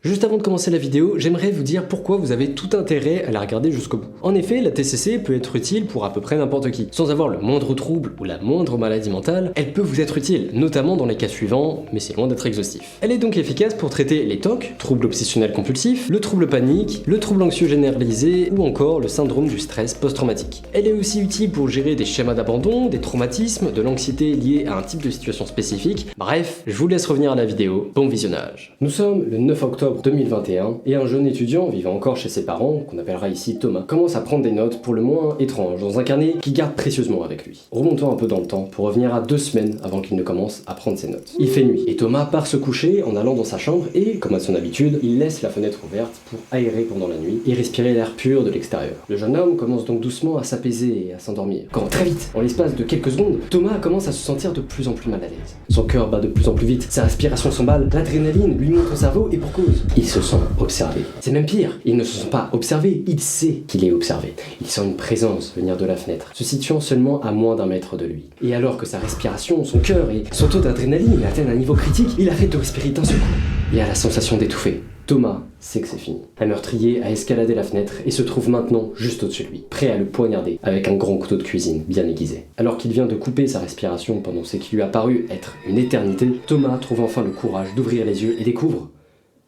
Juste avant de commencer la vidéo, j'aimerais vous dire pourquoi vous avez tout intérêt à la regarder jusqu'au bout. En effet, la TCC peut être utile pour à peu près n'importe qui. Sans avoir le moindre trouble ou la moindre maladie mentale, elle peut vous être utile, notamment dans les cas suivants, mais c'est loin d'être exhaustif. Elle est donc efficace pour traiter les TOC, troubles obsessionnels compulsifs, le trouble panique, le trouble anxieux généralisé ou encore le syndrome du stress post-traumatique. Elle est aussi utile pour gérer des schémas d'abandon, des traumatismes, de l'anxiété liée à un type de situation spécifique. Bref, je vous laisse revenir à la vidéo. Bon visionnage. Nous sommes le 9 octobre 2021 et un jeune étudiant vivant encore chez ses parents, qu'on appellera ici Thomas, commence à prendre des notes pour le moins étranges dans un carnet qu'il garde précieusement avec lui. Remontons un peu dans le temps pour revenir à 2 semaines avant qu'il ne commence à prendre ses notes. Il fait nuit et Thomas part se coucher en allant dans sa chambre et, comme à son habitude, il laisse la fenêtre ouverte pour aérer pendant la nuit et respirer l'air pur de l'extérieur. Le jeune homme commence donc doucement à s'apaiser et à s'endormir. Quand très vite, en l'espace de quelques secondes, Thomas commence à se sentir de plus en plus mal à l'aise. Son cœur bat de plus en plus vite, sa respiration s'emballe, l'adrénaline lui monte au cerveau et pour cause. Il se sent observé. C'est même pire, il ne se sent pas observé, il sait qu'il est observé. Il sent une présence venir de la fenêtre, se situant seulement à moins d'1 mètre de lui. Et alors que sa respiration, son cœur et son taux d'adrénaline atteignent un niveau critique, il arrête de respirer d'un seul coup. Il a la sensation d'étouffer. Thomas sait que c'est fini. Un meurtrier a escaladé la fenêtre et se trouve maintenant juste au-dessus de lui, prêt à le poignarder avec un grand couteau de cuisine bien aiguisé. Alors qu'il vient de couper sa respiration pendant ce qui lui a paru être une éternité, Thomas trouve enfin le courage d'ouvrir les yeux et découvre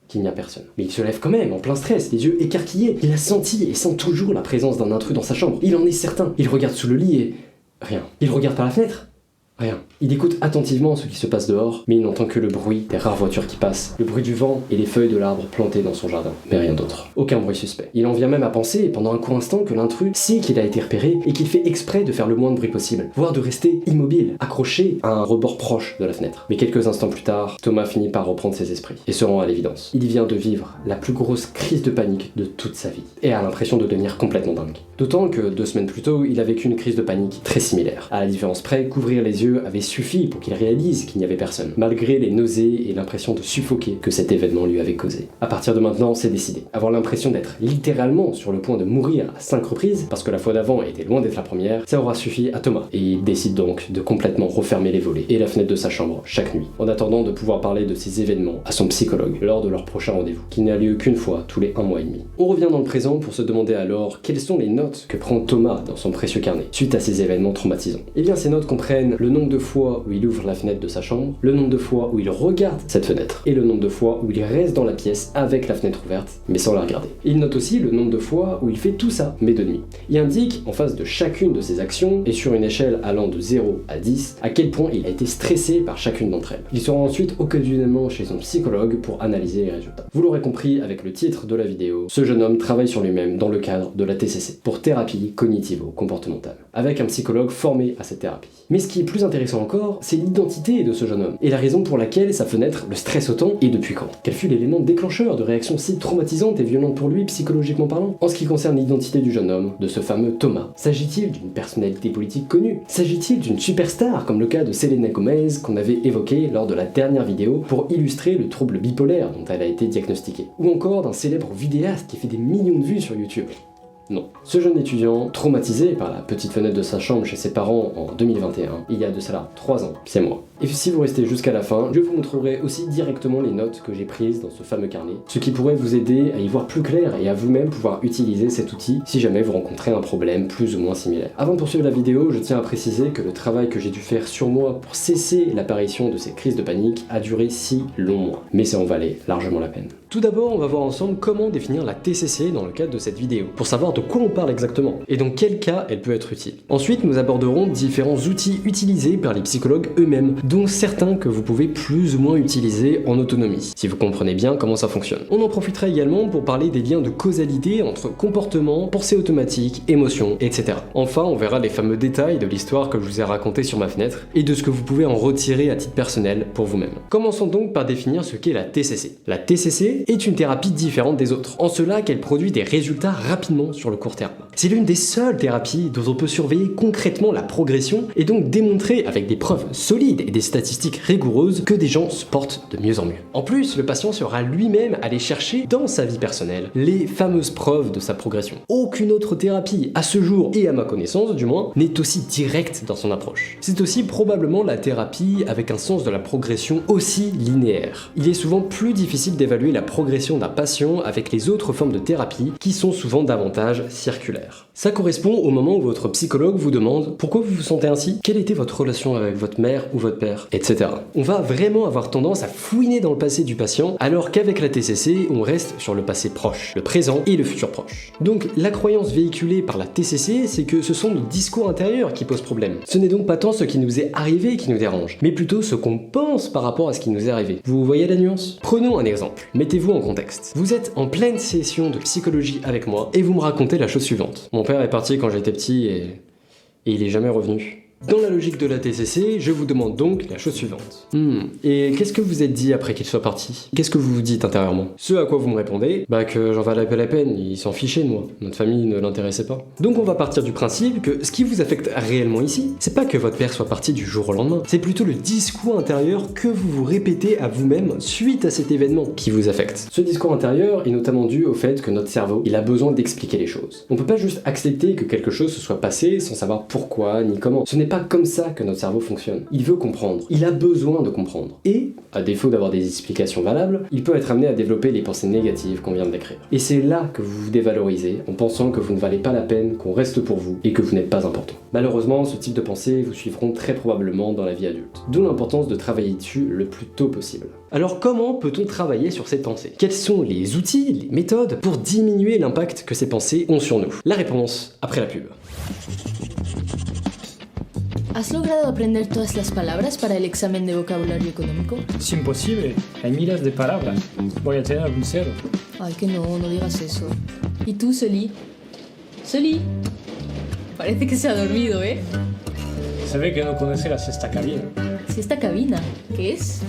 qu'il n'y a personne. Mais il se lève quand même, en plein stress, les yeux écarquillés. Il a senti et sent toujours la présence d'un intrus dans sa chambre. Il en est certain. Il regarde sous le lit et... rien. Il regarde par la fenêtre. Rien. Il écoute attentivement ce qui se passe dehors, mais il n'entend que le bruit des rares voitures qui passent, le bruit du vent et les feuilles de l'arbre planté dans son jardin. Mais rien d'autre. Aucun bruit suspect. Il en vient même à penser, pendant un court instant, que l'intrus sait qu'il a été repéré et qu'il fait exprès de faire le moins de bruit possible, voire de rester immobile, accroché à un rebord proche de la fenêtre. Mais quelques instants plus tard, Thomas finit par reprendre ses esprits et se rend à l'évidence. Il vient de vivre la plus grosse crise de panique de toute sa vie et a l'impression de devenir complètement dingue. D'autant que 2 semaines plus tôt, il a vécu une crise de panique très similaire. À la différence près, couvrir les yeux avait suffi pour qu'il réalise qu'il n'y avait personne, malgré les nausées et l'impression de suffoquer que cet événement lui avait causé. À partir de maintenant, c'est décidé. Avoir l'impression d'être littéralement sur le point de mourir à 5 reprises, parce que la fois d'avant était loin d'être la première, ça aura suffi à Thomas. Et il décide donc de complètement refermer les volets et la fenêtre de sa chambre chaque nuit, en attendant de pouvoir parler de ces événements à son psychologue lors de leur prochain rendez-vous, qui n'a lieu qu'une fois tous les 1 mois et demi. On revient dans le présent pour se demander alors quelles sont les notes que prend Thomas dans son précieux carnet, suite à ces événements traumatisants. Eh bien, ces notes comprennent le nombre de fois où il ouvre la fenêtre de sa chambre, le nombre de fois où il regarde cette fenêtre, et le nombre de fois où il reste dans la pièce avec la fenêtre ouverte, mais sans la regarder. Il note aussi le nombre de fois où il fait tout ça, mais de nuit. Il indique, en face de chacune de ses actions, et sur une échelle allant de 0 à 10, à quel point il a été stressé par chacune d'entre elles. Il sera ensuite occasionnellement chez son psychologue pour analyser les résultats. Vous l'aurez compris avec le titre de la vidéo, ce jeune homme travaille sur lui-même dans le cadre de la TCC, pour thérapie cognitivo-comportementale, avec un psychologue formé à cette thérapie. Mais ce qui est plus intéressant encore, c'est l'identité de ce jeune homme, et la raison pour laquelle sa fenêtre le stresse autant, et depuis quand. Quel fut l'élément déclencheur de réaction si traumatisante et violente pour lui, psychologiquement parlant? En ce qui concerne l'identité du jeune homme, de ce fameux Thomas, s'agit-il d'une personnalité politique connue? S'agit-il d'une superstar, comme le cas de Selena Gomez, qu'on avait évoqué lors de la dernière vidéo, pour illustrer le trouble bipolaire dont elle a été diagnostiquée? Ou encore d'un célèbre vidéaste qui fait des millions de vues sur YouTube? Non. Ce jeune étudiant, traumatisé par la petite fenêtre de sa chambre chez ses parents en 2021, il y a de cela 3 ans, c'est moi. Et si vous restez jusqu'à la fin, je vous montrerai aussi directement les notes que j'ai prises dans ce fameux carnet, ce qui pourrait vous aider à y voir plus clair et à vous-même pouvoir utiliser cet outil si jamais vous rencontrez un problème plus ou moins similaire. Avant de poursuivre la vidéo, je tiens à préciser que le travail que j'ai dû faire sur moi pour cesser l'apparition de ces crises de panique a duré 6 longs mois, mais ça en valait largement la peine. Tout d'abord, on va voir ensemble comment définir la TCC dans le cadre de cette vidéo, pour savoir de quoi on parle exactement, et dans quel cas elle peut être utile. Ensuite, nous aborderons différents outils utilisés par les psychologues eux-mêmes, dont certains que vous pouvez plus ou moins utiliser en autonomie, si vous comprenez bien comment ça fonctionne. On en profitera également pour parler des liens de causalité entre comportement, pensée automatique, émotion, etc. Enfin, on verra les fameux détails de l'histoire que je vous ai racontée sur ma fenêtre, et de ce que vous pouvez en retirer à titre personnel pour vous-même. Commençons donc par définir ce qu'est la TCC. La TCC est une thérapie différente des autres, en cela qu'elle produit des résultats rapidement sur le court terme. C'est l'une des seules thérapies dont on peut surveiller concrètement la progression et donc démontrer avec des preuves solides et des statistiques rigoureuses que des gens se portent de mieux en mieux. En plus, le patient sera lui-même allé chercher dans sa vie personnelle les fameuses preuves de sa progression. Aucune autre thérapie, à ce jour et à ma connaissance du moins, n'est aussi directe dans son approche. C'est aussi probablement la thérapie avec un sens de la progression aussi linéaire. Il est souvent plus difficile d'évaluer la progression d'un patient avec les autres formes de thérapie qui sont souvent davantage circulaires. Ça correspond au moment où votre psychologue vous demande pourquoi vous vous sentez ainsi, quelle était votre relation avec votre mère ou votre père, etc. On va vraiment avoir tendance à fouiner dans le passé du patient, alors qu'avec la TCC, on reste sur le passé proche, le présent et le futur proche. Donc la croyance véhiculée par la TCC, c'est que ce sont nos discours intérieurs qui posent problème. Ce n'est donc pas tant ce qui nous est arrivé qui nous dérange, mais plutôt ce qu'on pense par rapport à ce qui nous est arrivé. Vous voyez la nuance? Prenons un exemple. Mettez-vous en contexte. Vous êtes en pleine session de psychologie avec moi et vous me racontez la chose suivante. Mon père est parti quand j'étais petit et il est jamais revenu. Dans la logique de la TCC, je vous demande donc la chose suivante. Et qu'est-ce que vous êtes dit après qu'il soit parti? Qu'est-ce que vous vous dites intérieurement? Ce à quoi vous me répondez, que j'en valais pas la peine, il s'en fichait de moi. Notre famille ne l'intéressait pas. Donc on va partir du principe que ce qui vous affecte réellement ici, c'est pas que votre père soit parti du jour au lendemain, c'est plutôt le discours intérieur que vous vous répétez à vous-même suite à cet événement qui vous affecte. Ce discours intérieur est notamment dû au fait que notre cerveau, il a besoin d'expliquer les choses. On peut pas juste accepter que quelque chose se soit passé sans savoir pourquoi ni comment. Ce n'est pas comme ça que notre cerveau fonctionne. Il veut comprendre. Il a besoin de comprendre. Et, à défaut d'avoir des explications valables, il peut être amené à développer les pensées négatives qu'on vient de décrire. Et c'est là que vous vous dévalorisez en pensant que vous ne valez pas la peine qu'on reste pour vous et que vous n'êtes pas important. Malheureusement, ce type de pensées vous suivront très probablement dans la vie adulte. D'où l'importance de travailler dessus le plus tôt possible. Alors comment peut-on travailler sur ces pensées? Quels sont les outils, les méthodes pour diminuer l'impact que ces pensées ont sur nous? La réponse après la pub. ¿Has logrado aprender todas las palabras para el examen de vocabulario económico? Es imposible, hay miles de palabras. Voy a tener un cero. Ay, que no, no digas eso. ¿Y tú, Soli? Soli, parece que se ha dormido, ¿eh? Se ve que no conoce la siesta cabina. Si esta cabina, ¿qué es?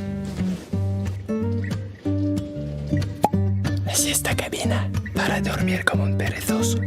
La siesta cabina, para dormir como un perezoso.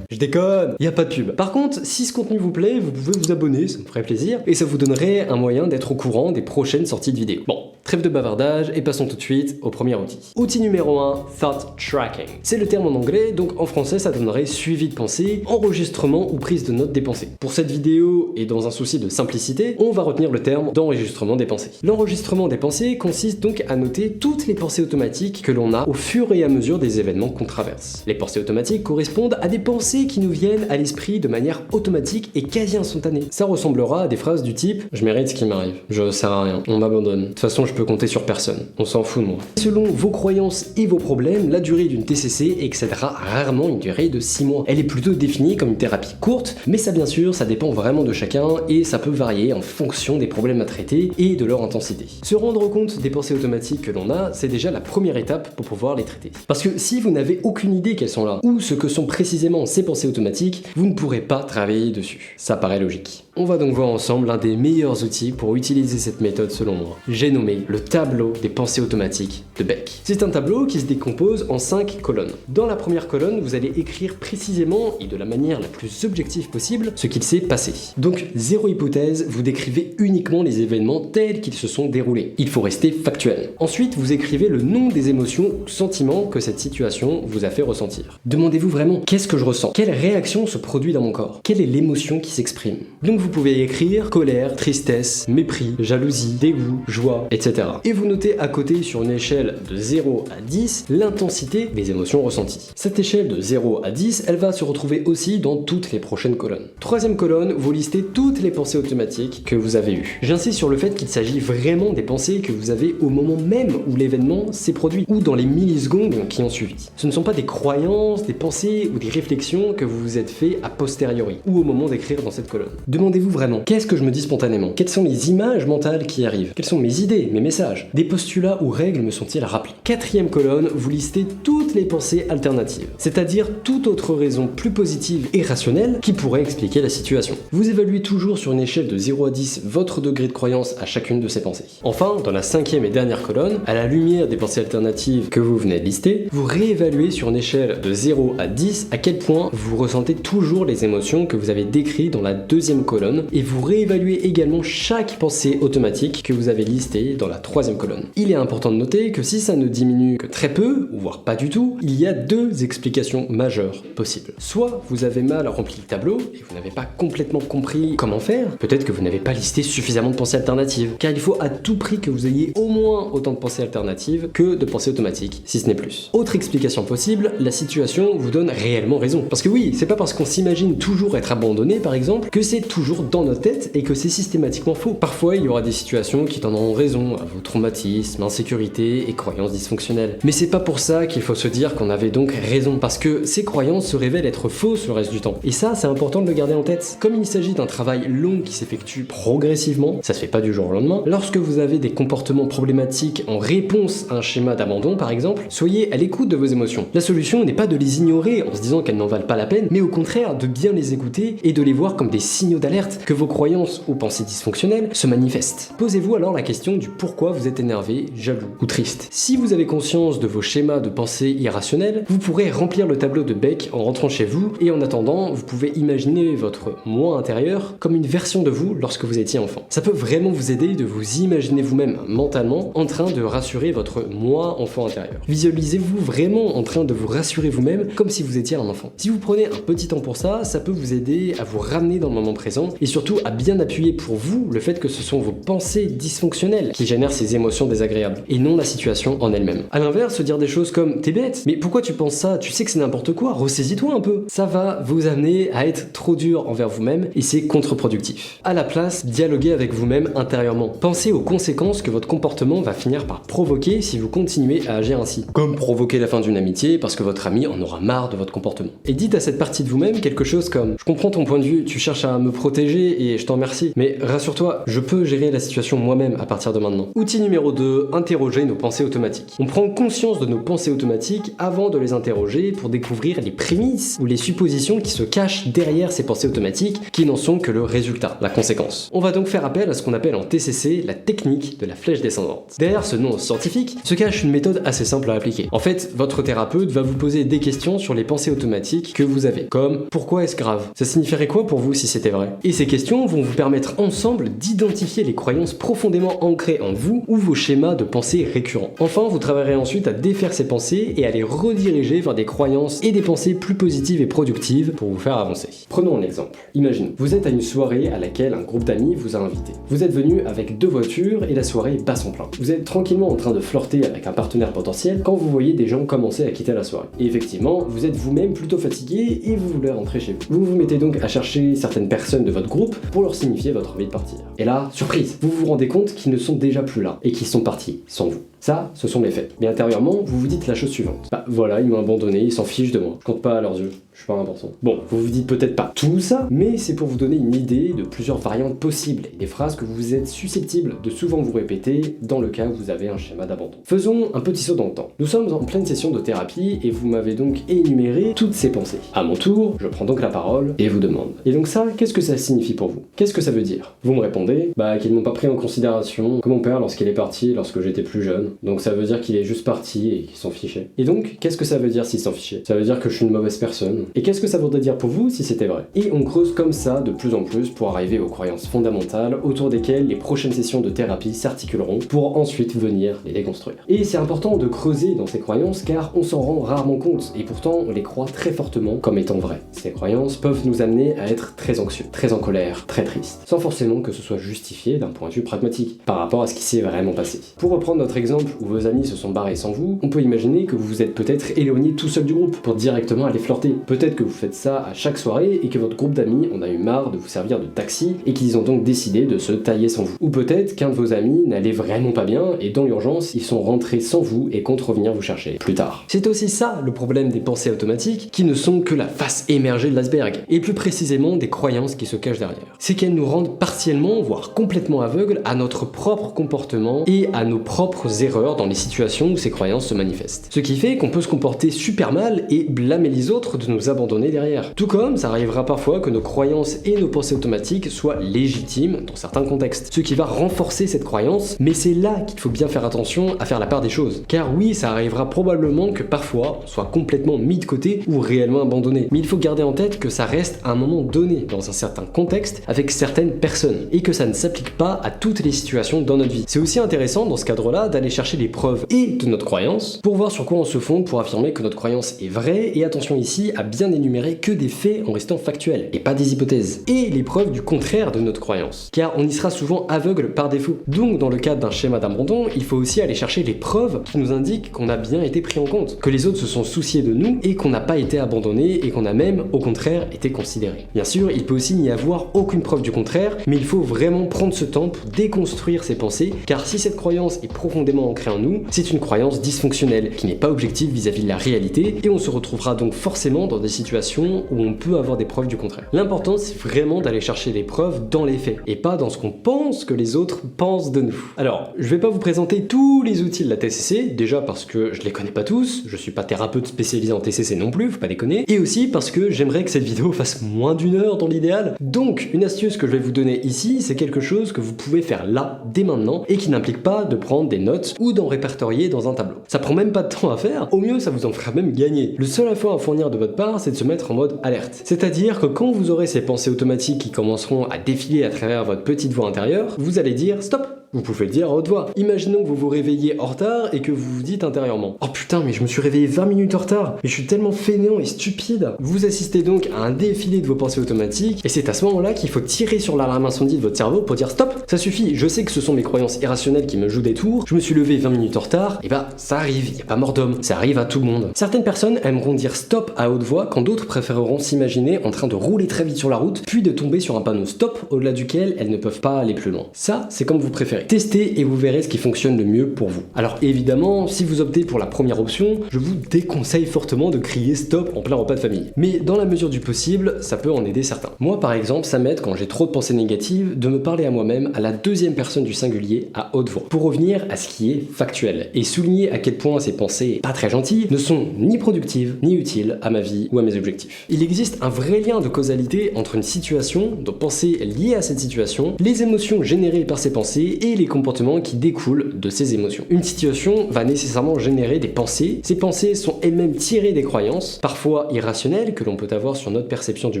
Je déconne, y a pas de pub. Par contre, si ce contenu vous plaît, vous pouvez vous abonner, ça me ferait plaisir, et ça vous donnerait un moyen d'être au courant des prochaines sorties de vidéos. Bon, trêve de bavardage, et passons tout de suite au premier outil. Outil numéro 1, Thought Tracking. C'est le terme en anglais, donc en français ça donnerait suivi de pensée, enregistrement ou prise de notes des pensées. Pour cette vidéo, et dans un souci de simplicité, on va retenir le terme d'enregistrement des pensées. L'enregistrement des pensées consiste donc à noter toutes les pensées automatiques que l'on a au fur et à mesure des événements qu'on traverse. Les pensées automatiques correspondent à des pensées qui nous viennent à l'esprit de manière automatique et quasi instantanée. Ça ressemblera à des phrases du type « Je mérite ce qui m'arrive, je sers à rien, on m'abandonne, de toute façon je peux compter sur personne, on s'en fout de moi ». Selon vos croyances et vos problèmes, la durée d'une TCC excédera rarement une durée de 6 mois. Elle est plutôt définie comme une thérapie courte, mais ça bien sûr, ça dépend vraiment de chacun et ça peut varier en fonction des problèmes à traiter et de leur intensité. Se rendre compte des pensées automatiques que l'on a, c'est déjà la première étape pour pouvoir les traiter. Parce que si vous n'avez aucune idée qu'elles sont là, ou ce que sont précisément ces pensées automatiques, vous ne pourrez pas travailler dessus. Ça paraît logique. On va donc voir ensemble l'un des meilleurs outils pour utiliser cette méthode selon moi. J'ai nommé le tableau des pensées automatiques de Beck. C'est un tableau qui se décompose en 5 colonnes. Dans la première colonne, vous allez écrire précisément et de la manière la plus objective possible ce qu'il s'est passé. Donc, zéro hypothèse, vous décrivez uniquement les événements tels qu'ils se sont déroulés. Il faut rester factuel. Ensuite, vous écrivez le nom des émotions ou sentiments que cette situation vous a fait ressentir. Demandez-vous vraiment, qu'est-ce que je ressens? Quelle réaction se produit dans mon corps? Quelle est l'émotion qui s'exprime? Donc vous pouvez écrire colère, tristesse, mépris, jalousie, dégoût, joie, etc. Et vous notez à côté sur une échelle de 0 à 10 l'intensité des émotions ressenties. Cette échelle de 0 à 10, elle va se retrouver aussi dans toutes les prochaines colonnes. Troisième colonne, vous listez toutes les pensées automatiques que vous avez eues. J'insiste sur le fait qu'il s'agit vraiment des pensées que vous avez au moment même où l'événement s'est produit, ou dans les millisecondes qui ont suivi. Ce ne sont pas des croyances, des pensées ou des réflexions que vous vous êtes fait a posteriori, ou au moment d'écrire dans cette colonne. Demandez-vous vraiment, qu'est-ce que je me dis spontanément? Quelles sont les images mentales qui arrivent? Quelles sont mes idées, mes messages? Des postulats ou règles me sont-ils rappelés? Quatrième colonne, vous listez toutes les pensées alternatives, c'est-à-dire toute autre raison plus positive et rationnelle qui pourrait expliquer la situation. Vous évaluez toujours sur une échelle de 0 à 10 votre degré de croyance à chacune de ces pensées. Enfin, dans la cinquième et dernière colonne, à la lumière des pensées alternatives que vous venez de lister, vous réévaluez sur une échelle de 0 à 10 à quel point vous ressentez toujours les émotions que vous avez décrites dans la deuxième colonne colonne et vous réévaluez également chaque pensée automatique que vous avez listée dans la troisième colonne. Il est important de noter que si ça ne diminue que très peu, voire pas du tout, il y a deux explications majeures possibles. Soit vous avez mal rempli le tableau et vous n'avez pas complètement compris comment faire, peut-être que vous n'avez pas listé suffisamment de pensées alternatives, car il faut à tout prix que vous ayez au moins autant de pensées alternatives que de pensées automatiques, si ce n'est plus. Autre explication possible, la situation vous donne réellement raison. Parce que oui, c'est pas parce qu'on s'imagine toujours être abandonné par exemple, que c'est toujours dans notre tête et que c'est systématiquement faux. Parfois il y aura des situations qui donneront raison à vos traumatismes, insécurité et croyances dysfonctionnelles. Mais c'est pas pour ça qu'il faut se dire qu'on avait donc raison, parce que ces croyances se révèlent être fausses le reste du temps. Et ça, c'est important de le garder en tête. Comme il s'agit d'un travail long qui s'effectue progressivement, ça se fait pas du jour au lendemain, lorsque vous avez des comportements problématiques en réponse à un schéma d'abandon par exemple, soyez à l'écoute de vos émotions. La solution n'est pas de les ignorer en se disant qu'elles n'en valent pas la peine, mais au contraire de bien les écouter et de les voir comme des signaux d'alerte que vos croyances ou pensées dysfonctionnelles se manifestent. Posez-vous alors la question du pourquoi vous êtes énervé, jaloux ou triste. Si vous avez conscience de vos schémas de pensée irrationnels, vous pourrez remplir le tableau de Beck en rentrant chez vous, et en attendant, vous pouvez imaginer votre moi intérieur comme une version de vous lorsque vous étiez enfant. Ça peut vraiment vous aider de vous imaginer vous-même mentalement en train de rassurer votre moi enfant intérieur. Visualisez-vous vraiment en train de vous rassurer vous-même comme si vous étiez un enfant. Si vous prenez un petit temps pour ça, ça peut vous aider à vous ramener dans le moment présent et surtout à bien appuyer pour vous le fait que ce sont vos pensées dysfonctionnelles qui génèrent ces émotions désagréables et non la situation en elle-même. A l'inverse, se dire des choses comme t'es bête, mais pourquoi tu penses ça? Tu sais que c'est n'importe quoi, ressaisis-toi un peu. Ça va vous amener à être trop dur envers vous-même et c'est contre-productif. À la place, dialoguez avec vous-même intérieurement. Pensez aux conséquences que votre comportement va finir par provoquer si vous continuez à agir ainsi. Comme provoquer la fin d'une amitié parce que votre ami en aura marre de votre comportement. Et dites à cette partie de vous-même quelque chose comme je comprends ton point de vue, tu cherches à me protéger et je t'en remercie, mais rassure-toi, je peux gérer la situation moi-même à partir de maintenant. Outil numéro 2, interroger nos pensées automatiques. On prend conscience de nos pensées automatiques avant de les interroger pour découvrir les prémices ou les suppositions qui se cachent derrière ces pensées automatiques qui n'en sont que le résultat, la conséquence. On va donc faire appel à ce qu'on appelle en TCC la technique de la flèche descendante. Derrière ce nom scientifique se cache une méthode assez simple à appliquer. En fait, votre thérapeute va vous poser des questions sur les pensées automatiques que vous avez, comme pourquoi est-ce grave? Ça signifierait quoi pour vous si c'était vrai? Et ces questions vont vous permettre ensemble d'identifier les croyances profondément ancrées en vous ou vos schémas de pensée récurrents. Enfin, vous travaillerez ensuite à défaire ces pensées et à les rediriger vers des croyances et des pensées plus positives et productives pour vous faire avancer. Prenons un exemple. Imaginons, vous êtes à une soirée à laquelle un groupe d'amis vous a invité. Vous êtes venu avec 2 voitures et la soirée bat son plein. Vous êtes tranquillement en train de flirter avec un partenaire potentiel quand vous voyez des gens commencer à quitter la soirée. Et effectivement, vous êtes vous-même plutôt fatigué et vous voulez rentrer chez vous. Vous vous mettez donc à chercher certaines personnes de votre groupe pour leur signifier votre envie de partir. Et là, surprise, vous vous rendez compte qu'ils ne sont déjà plus là et qu'ils sont partis sans vous. Ça, ce sont les faits. Mais intérieurement, vous vous dites la chose suivante. Bah voilà, ils m'ont abandonné, ils s'en fichent de moi. Je compte pas à leurs yeux, je suis pas important. Bon, vous vous dites peut-être pas tout ça, mais c'est pour vous donner une idée de plusieurs variantes possibles et des phrases que vous êtes susceptibles de souvent vous répéter dans le cas où vous avez un schéma d'abandon. Faisons un petit saut dans le temps. Nous sommes en pleine session de thérapie et vous m'avez donc énuméré toutes ces pensées. À mon tour, je prends donc la parole et vous demande. Et donc ça, qu'est-ce que ça signifie pour vous? Qu'est-ce que ça veut dire? Vous me répondez, bah qu'ils m'ont pas pris en considération que mon père lorsqu'il est parti lorsque j'étais plus jeune. Donc ça veut dire qu'il est juste parti et qu'il s'en fichait. Et donc, qu'est-ce que ça veut dire s'il s'en fichait? Ça veut dire que je suis une mauvaise personne. Et qu'est-ce que ça voudrait dire pour vous si c'était vrai? Et on creuse comme ça de plus en plus pour arriver aux croyances fondamentales autour desquelles les prochaines sessions de thérapie s'articuleront pour ensuite venir les déconstruire. Et c'est important de creuser dans ces croyances car on s'en rend rarement compte et pourtant on les croit très fortement comme étant vraies. Ces croyances peuvent nous amener à être très anxieux, très en colère, très triste, sans forcément que ce soit justifié d'un point de vue pragmatique par rapport à ce qui s'est vraiment passé. Pour reprendre notre exemple où vos amis se sont barrés sans vous, on peut imaginer que vous vous êtes peut-être éloigné tout seul du groupe pour directement aller flirter. Peut-être que vous faites ça à chaque soirée et que votre groupe d'amis en a eu marre de vous servir de taxi et qu'ils ont donc décidé de se tailler sans vous. Ou peut-être qu'un de vos amis n'allait vraiment pas bien et dans l'urgence, ils sont rentrés sans vous et comptent revenir vous chercher plus tard. C'est aussi ça le problème des pensées automatiques qui ne sont que la face émergée de l'iceberg et plus précisément des croyances qui se cachent derrière. C'est qu'elles nous rendent partiellement, voire complètement aveugles à notre propre comportement et à nos propres erreurs dans les situations où ces croyances se manifestent. Ce qui fait qu'on peut se comporter super mal et blâmer les autres de nous abandonner derrière. Tout comme ça arrivera parfois que nos croyances et nos pensées automatiques soient légitimes dans certains contextes, ce qui va renforcer cette croyance, mais c'est là qu'il faut bien faire attention à faire la part des choses. Car oui, ça arrivera probablement que parfois on soit complètement mis de côté ou réellement abandonné, mais il faut garder en tête que ça reste à un moment donné, dans un certain contexte, avec certaines personnes, et que ça ne s'applique pas à toutes les situations dans notre vie. C'est aussi intéressant dans ce cadre-là d'aller chercher les preuves et de notre croyance pour voir sur quoi on se fonde pour affirmer que notre croyance est vraie, et attention ici à bien énumérer que des faits en restant factuels et pas des hypothèses, et les preuves du contraire de notre croyance, car on y sera souvent aveugle par défaut. Donc dans le cadre d'un schéma d'abandon, il faut aussi aller chercher les preuves qui nous indiquent qu'on a bien été pris en compte, que les autres se sont souciés de nous et qu'on n'a pas été abandonné et qu'on a même au contraire été considéré. Bien sûr, il peut aussi n'y avoir aucune preuve du contraire, mais il faut vraiment prendre ce temps pour déconstruire ses pensées, car si cette croyance est profondément ancrée en nous, c'est une croyance dysfonctionnelle qui n'est pas objective vis-à-vis de la réalité, et on se retrouvera donc forcément dans des situations où on peut avoir des preuves du contraire. L'important, c'est vraiment d'aller chercher les preuves dans les faits et pas dans ce qu'on pense que les autres pensent de nous. Alors, je vais pas vous présenter tous les outils de la TCC, déjà parce que je les connais pas tous, je suis pas thérapeute spécialisé en TCC non plus, faut pas déconner, et aussi parce que j'aimerais que cette vidéo fasse moins d'une heure dans l'idéal. Donc, une astuce que je vais vous donner ici, c'est quelque chose que vous pouvez faire là, dès maintenant, et qui n'implique pas de prendre des notes ou d'en répertorier dans un tableau. Ça prend même pas de temps à faire, au mieux ça vous en fera même gagner. Le seul effort à fournir de votre part, c'est de se mettre en mode alerte. C'est-à-dire que quand vous aurez ces pensées automatiques qui commenceront à défiler à travers votre petite voix intérieure, vous allez dire stop. Vous pouvez le dire à haute voix. Imaginons que vous vous réveillez en retard et que vous vous dites intérieurement: oh putain, mais je me suis réveillé 20 minutes en retard, mais je suis tellement fainéant et stupide. Vous assistez donc à un défilé de vos pensées automatiques, et c'est à ce moment-là qu'il faut tirer sur l'alarme incendie de votre cerveau pour dire stop, ça suffit, je sais que ce sont mes croyances irrationnelles qui me jouent des tours, je me suis levé 20 minutes en retard, et bah ça arrive, y a pas mort d'homme, ça arrive à tout le monde. Certaines personnes aimeront dire stop à haute voix quand d'autres préféreront s'imaginer en train de rouler très vite sur la route, puis de tomber sur un panneau stop au-delà duquel elles ne peuvent pas aller plus loin. Ça, c'est comme vous préférez. Testez et vous verrez ce qui fonctionne le mieux pour vous. Alors évidemment, si vous optez pour la première option, je vous déconseille fortement de crier stop en plein repas de famille. Mais dans la mesure du possible, ça peut en aider certains. Moi par exemple, ça m'aide quand j'ai trop de pensées négatives de me parler à moi-même à la deuxième personne du singulier à haute voix, pour revenir à ce qui est factuel et souligner à quel point ces pensées pas très gentilles ne sont ni productives ni utiles à ma vie ou à mes objectifs. Il existe un vrai lien de causalité entre une situation, nos pensées liées à cette situation, les émotions générées par ces pensées et les comportements qui découlent de ces émotions. Une situation va nécessairement générer des pensées. Ces pensées sont elles-mêmes tirées des croyances, parfois irrationnelles, que l'on peut avoir sur notre perception du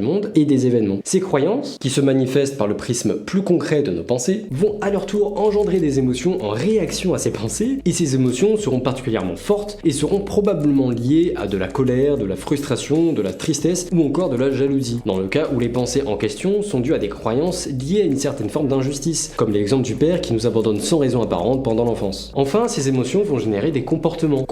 monde et des événements. Ces croyances, qui se manifestent par le prisme plus concret de nos pensées, vont à leur tour engendrer des émotions en réaction à ces pensées, et ces émotions seront particulièrement fortes et seront probablement liées à de la colère, de la frustration, de la tristesse ou encore de la jalousie, dans le cas où les pensées en question sont dues à des croyances liées à une certaine forme d'injustice, comme l'exemple du père qui nous abandonne sans raison apparente pendant l'enfance. Enfin, ces émotions vont générer des comportements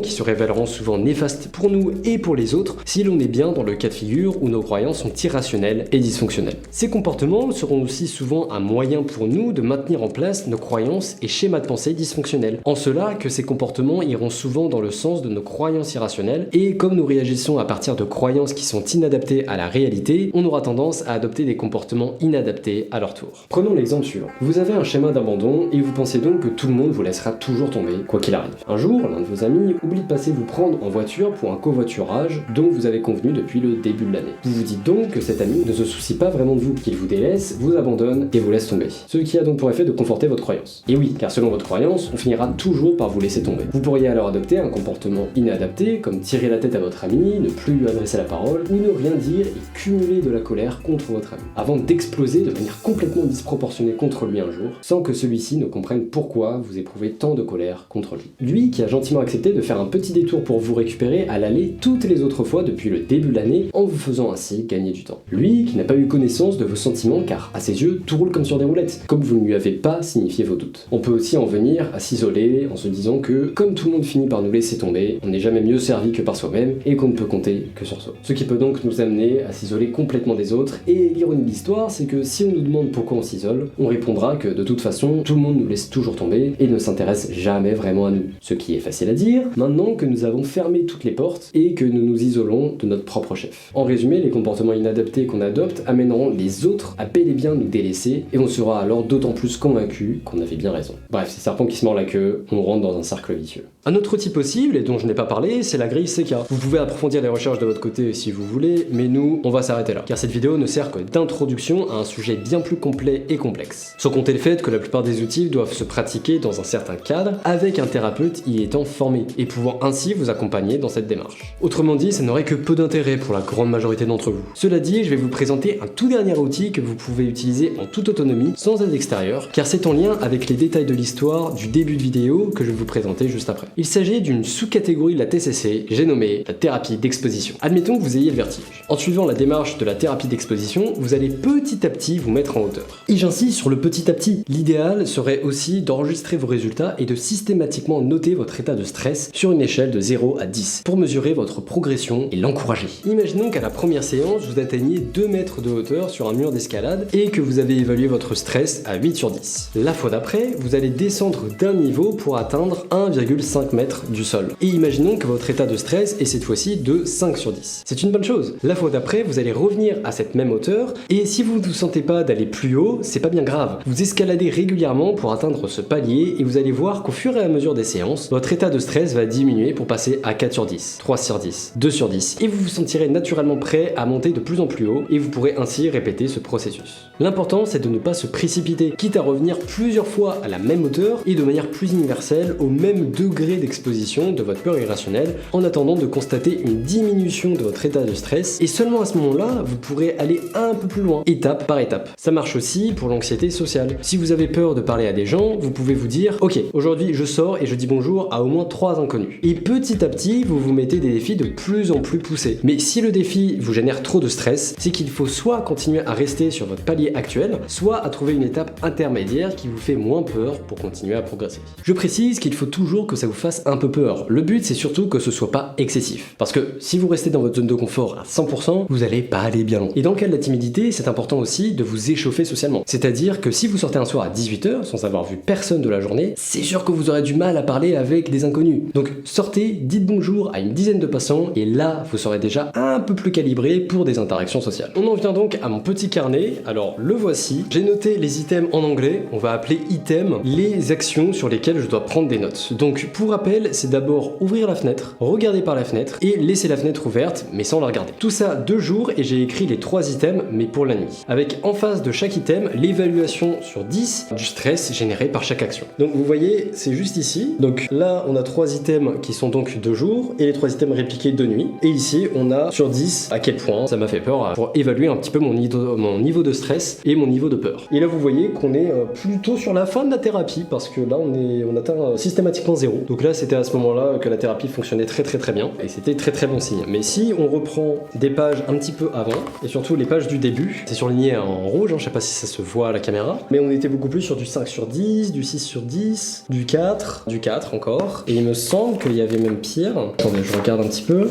qui se révéleront souvent néfastes pour nous et pour les autres si l'on est bien dans le cas de figure où nos croyances sont irrationnelles et dysfonctionnelles. Ces comportements seront aussi souvent un moyen pour nous de maintenir en place nos croyances et schémas de pensée dysfonctionnels. En cela que ces comportements iront souvent dans le sens de nos croyances irrationnelles, et comme nous réagissons à partir de croyances qui sont inadaptées à la réalité, on aura tendance à adopter des comportements inadaptés à leur tour. Prenons l'exemple suivant. Vous avez un schéma d'abandon et vous pensez donc que tout le monde vous laissera toujours tomber, quoi qu'il arrive. Un jour, l'un de vos amis oublie de passer vous prendre en voiture pour un covoiturage dont vous avez convenu depuis le début de l'année. Vous vous dites donc que cet ami ne se soucie pas vraiment de vous, qu'il vous délaisse, vous abandonne et vous laisse tomber. Ce qui a donc pour effet de conforter votre croyance. Et oui, car selon votre croyance, on finira toujours par vous laisser tomber. Vous pourriez alors adopter un comportement inadapté, comme tirer la tête à votre ami, ne plus lui adresser la parole, ou ne rien dire et cumuler de la colère contre votre ami, avant d'exploser de manière complètement disproportionnée contre lui un jour, sans que celui-ci ne comprenne pourquoi vous éprouvez tant de colère contre lui. Lui qui a gentiment accepté de faire un petit détour pour vous récupérer à l'aller toutes les autres fois depuis le début de l'année, en vous faisant ainsi gagner du temps. Lui qui n'a pas eu connaissance de vos sentiments car à ses yeux tout roule comme sur des roulettes, comme vous ne lui avez pas signifié vos doutes. On peut aussi en venir à s'isoler en se disant que comme tout le monde finit par nous laisser tomber, on n'est jamais mieux servi que par soi-même et qu'on ne peut compter que sur soi. Ce qui peut donc nous amener à s'isoler complètement des autres, et l'ironie de l'histoire c'est que si on nous demande pourquoi on s'isole, on répondra que de toute façon façon, tout le monde nous laisse toujours tomber et ne s'intéresse jamais vraiment à nous. Ce qui est facile à dire, maintenant que nous avons fermé toutes les portes et que nous nous isolons de notre propre chef. En résumé, les comportements inadaptés qu'on adopte amèneront les autres à bel et bien nous délaisser et on sera alors d'autant plus convaincu qu'on avait bien raison. Bref, c'est serpent qui se mord la queue, on rentre dans un cercle vicieux. Un autre outil possible, et dont je n'ai pas parlé, c'est la grille CK. Vous pouvez approfondir les recherches de votre côté si vous voulez, mais nous, on va s'arrêter là. Car cette vidéo ne sert que d'introduction à un sujet bien plus complet et complexe. Sans compter le fait que la plupart des outils doivent se pratiquer dans un certain cadre, avec un thérapeute y étant formé, et pouvant ainsi vous accompagner dans cette démarche. Autrement dit, ça n'aurait que peu d'intérêt pour la grande majorité d'entre vous. Cela dit, je vais vous présenter un tout dernier outil que vous pouvez utiliser en toute autonomie, sans aide extérieure, car c'est en lien avec les détails de l'histoire du début de vidéo que je vais vous présenter juste après. Il s'agit d'une sous-catégorie de la TCC, j'ai nommé la thérapie d'exposition. Admettons que vous ayez le vertige. En suivant la démarche de la thérapie d'exposition, vous allez petit à petit vous mettre en hauteur. Et j'insiste sur le petit à petit. L'idéal serait aussi d'enregistrer vos résultats et de systématiquement noter votre état de stress sur une échelle de 0 à 10 pour mesurer votre progression et l'encourager. Imaginons qu'à la première séance, vous atteigniez 2 mètres de hauteur sur un mur d'escalade et que vous avez évalué votre stress à 8 sur 10. La fois d'après, vous allez descendre d'un niveau pour atteindre 1,5 mètre du sol. Et imaginons que votre état de stress est cette fois-ci de 5 sur 10. C'est une bonne chose. La fois d'après, vous allez revenir à cette même hauteur et si vous ne vous sentez pas d'aller plus haut, c'est pas bien grave. Vous escaladez régulièrement pour atteindre ce palier et vous allez voir qu'au fur et à mesure des séances, votre état de stress va diminuer pour passer à 4 sur 10, 3 sur 10, 2 sur 10 et vous vous sentirez naturellement prêt à monter de plus en plus haut et vous pourrez ainsi répéter ce processus. L'important c'est de ne pas se précipiter, quitte à revenir plusieurs fois à la même hauteur et de manière plus universelle au même degré d'exposition de votre peur irrationnelle en attendant de constater une diminution de votre état de stress et seulement à ce moment-là, vous pourrez aller un peu plus loin, étape par étape. Ça marche aussi pour l'anxiété sociale. Si vous avez peur de parler à des gens, vous pouvez vous dire « Ok, aujourd'hui je sors et je dis bonjour à au moins 3 inconnus. » Et petit à petit, vous vous mettez des défis de plus en plus poussés. Mais si le défi vous génère trop de stress, c'est qu'il faut soit continuer à rester sur votre palier actuel, soit à trouver une étape intermédiaire qui vous fait moins peur pour continuer à progresser. Je précise qu'il faut toujours que ça vous fasse un peu peur. Le but c'est surtout que ce soit pas excessif. Parce que si vous restez dans votre zone de confort à 100%, vous allez pas aller bien loin. Et dans le cas de la timidité, c'est important aussi de vous échauffer socialement. C'est-à-dire que si vous sortez un soir à 18h sans avoir vu personne de la journée, c'est sûr que vous aurez du mal à parler avec des inconnus. Donc sortez, dites bonjour à une dizaine de passants et là, vous serez déjà un peu plus calibré pour des interactions sociales. On en vient donc à mon petit carnet. Alors le voici. J'ai noté les items en anglais. On va appeler items les actions sur lesquelles je dois prendre des notes. Donc pour rappel, c'est d'abord ouvrir la fenêtre, regarder par la fenêtre et laisser la fenêtre ouverte mais sans la regarder. Tout ça 2 jours et j'ai écrit les 3 items mais pour la nuit. Avec en face de chaque item l'évaluation sur 10 du stress généré par chaque action. Donc vous voyez, c'est juste ici. Donc là, on a 3 items qui sont donc 2 jours et les 3 items répliqués de nuit. Et ici, on a sur 10 à quel point ça m'a fait peur pour évaluer un petit peu mon niveau de stress et mon niveau de peur. Et là, vous voyez qu'on est plutôt sur la fin de la thérapie parce que là, on atteint systématiquement 0. Donc là, c'était à ce moment-là que la thérapie fonctionnait très bien et c'était très bon signe. Mais si on reprend des pages un petit peu avant et surtout les pages du début, c'est surligné en rouge, hein, je sais pas si ça se voit à la caméra, mais on était beaucoup plus sur du 5 sur 10, du 6 sur 10, du 4 encore, et il me semble qu'il y avait même pire. Attendez, je regarde un petit peu.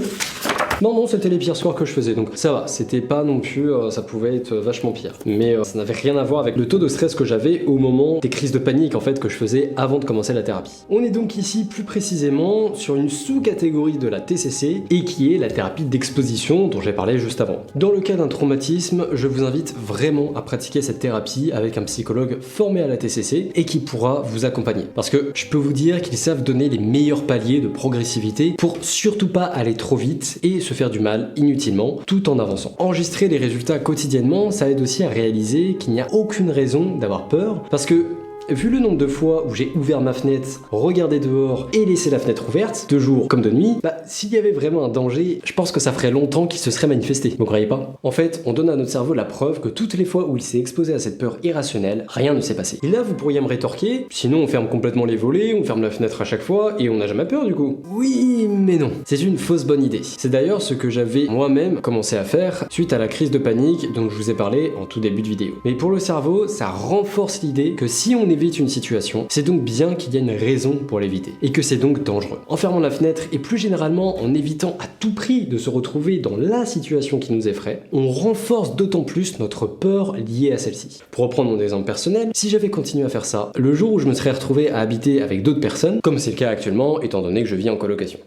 Non, c'était les pires scores que je faisais, donc ça va, c'était pas non plus, ça pouvait être vachement pire. Mais ça n'avait rien à voir avec le taux de stress que j'avais au moment des crises de panique en fait que je faisais avant de commencer la thérapie. On est donc ici plus précisément sur une sous-catégorie de la TCC et qui est la thérapie d'exposition dont j'ai parlé juste avant. Dans le cas d'un traumatisme, je vous invite vraiment à pratiquer cette thérapie avec un psychologue formé à la TCC et qui pourra vous accompagner. Parce que je peux vous dire qu'ils savent donner les meilleurs paliers de progressivité pour surtout pas aller trop vite et se faire du mal inutilement tout en avançant. Enregistrer les résultats quotidiennement, ça aide aussi à réaliser qu'il n'y a aucune raison d'avoir peur parce que vu le nombre de fois où j'ai ouvert ma fenêtre, regardé dehors et laissé la fenêtre ouverte, de jour comme de nuit, s'il y avait vraiment un danger, je pense que ça ferait longtemps qu'il se serait manifesté. Vous croyez pas? En fait, on donne à notre cerveau la preuve que toutes les fois où il s'est exposé à cette peur irrationnelle, rien ne s'est passé. Et là, vous pourriez me rétorquer, sinon on ferme complètement les volets, on ferme la fenêtre à chaque fois et on n'a jamais peur du coup. Oui, mais non, c'est une fausse bonne idée. C'est d'ailleurs ce que j'avais moi-même commencé à faire suite à la crise de panique dont je vous ai parlé en tout début de vidéo. Mais pour le cerveau, ça renforce l'idée que si on évite une situation, c'est donc bien qu'il y a une raison pour l'éviter, et que c'est donc dangereux. En fermant la fenêtre et plus généralement en évitant à tout prix de se retrouver dans la situation qui nous effraie, on renforce d'autant plus notre peur liée à celle-ci. Pour reprendre mon exemple personnel, si j'avais continué à faire ça, le jour où je me serais retrouvé à habiter avec d'autres personnes, comme c'est le cas actuellement étant donné que je vis en colocation,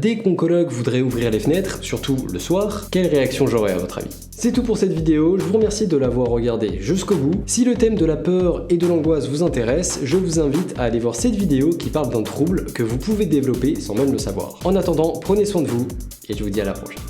dès que mon coloc voudrait ouvrir les fenêtres, surtout le soir, quelle réaction j'aurais à votre avis? C'est tout pour cette vidéo, je vous remercie de l'avoir regardé jusqu'au bout. Si le thème de la peur et de l'angoisse vous intéresse, je vous invite à aller voir cette vidéo qui parle d'un trouble que vous pouvez développer sans même le savoir. En attendant, prenez soin de vous et je vous dis à la prochaine.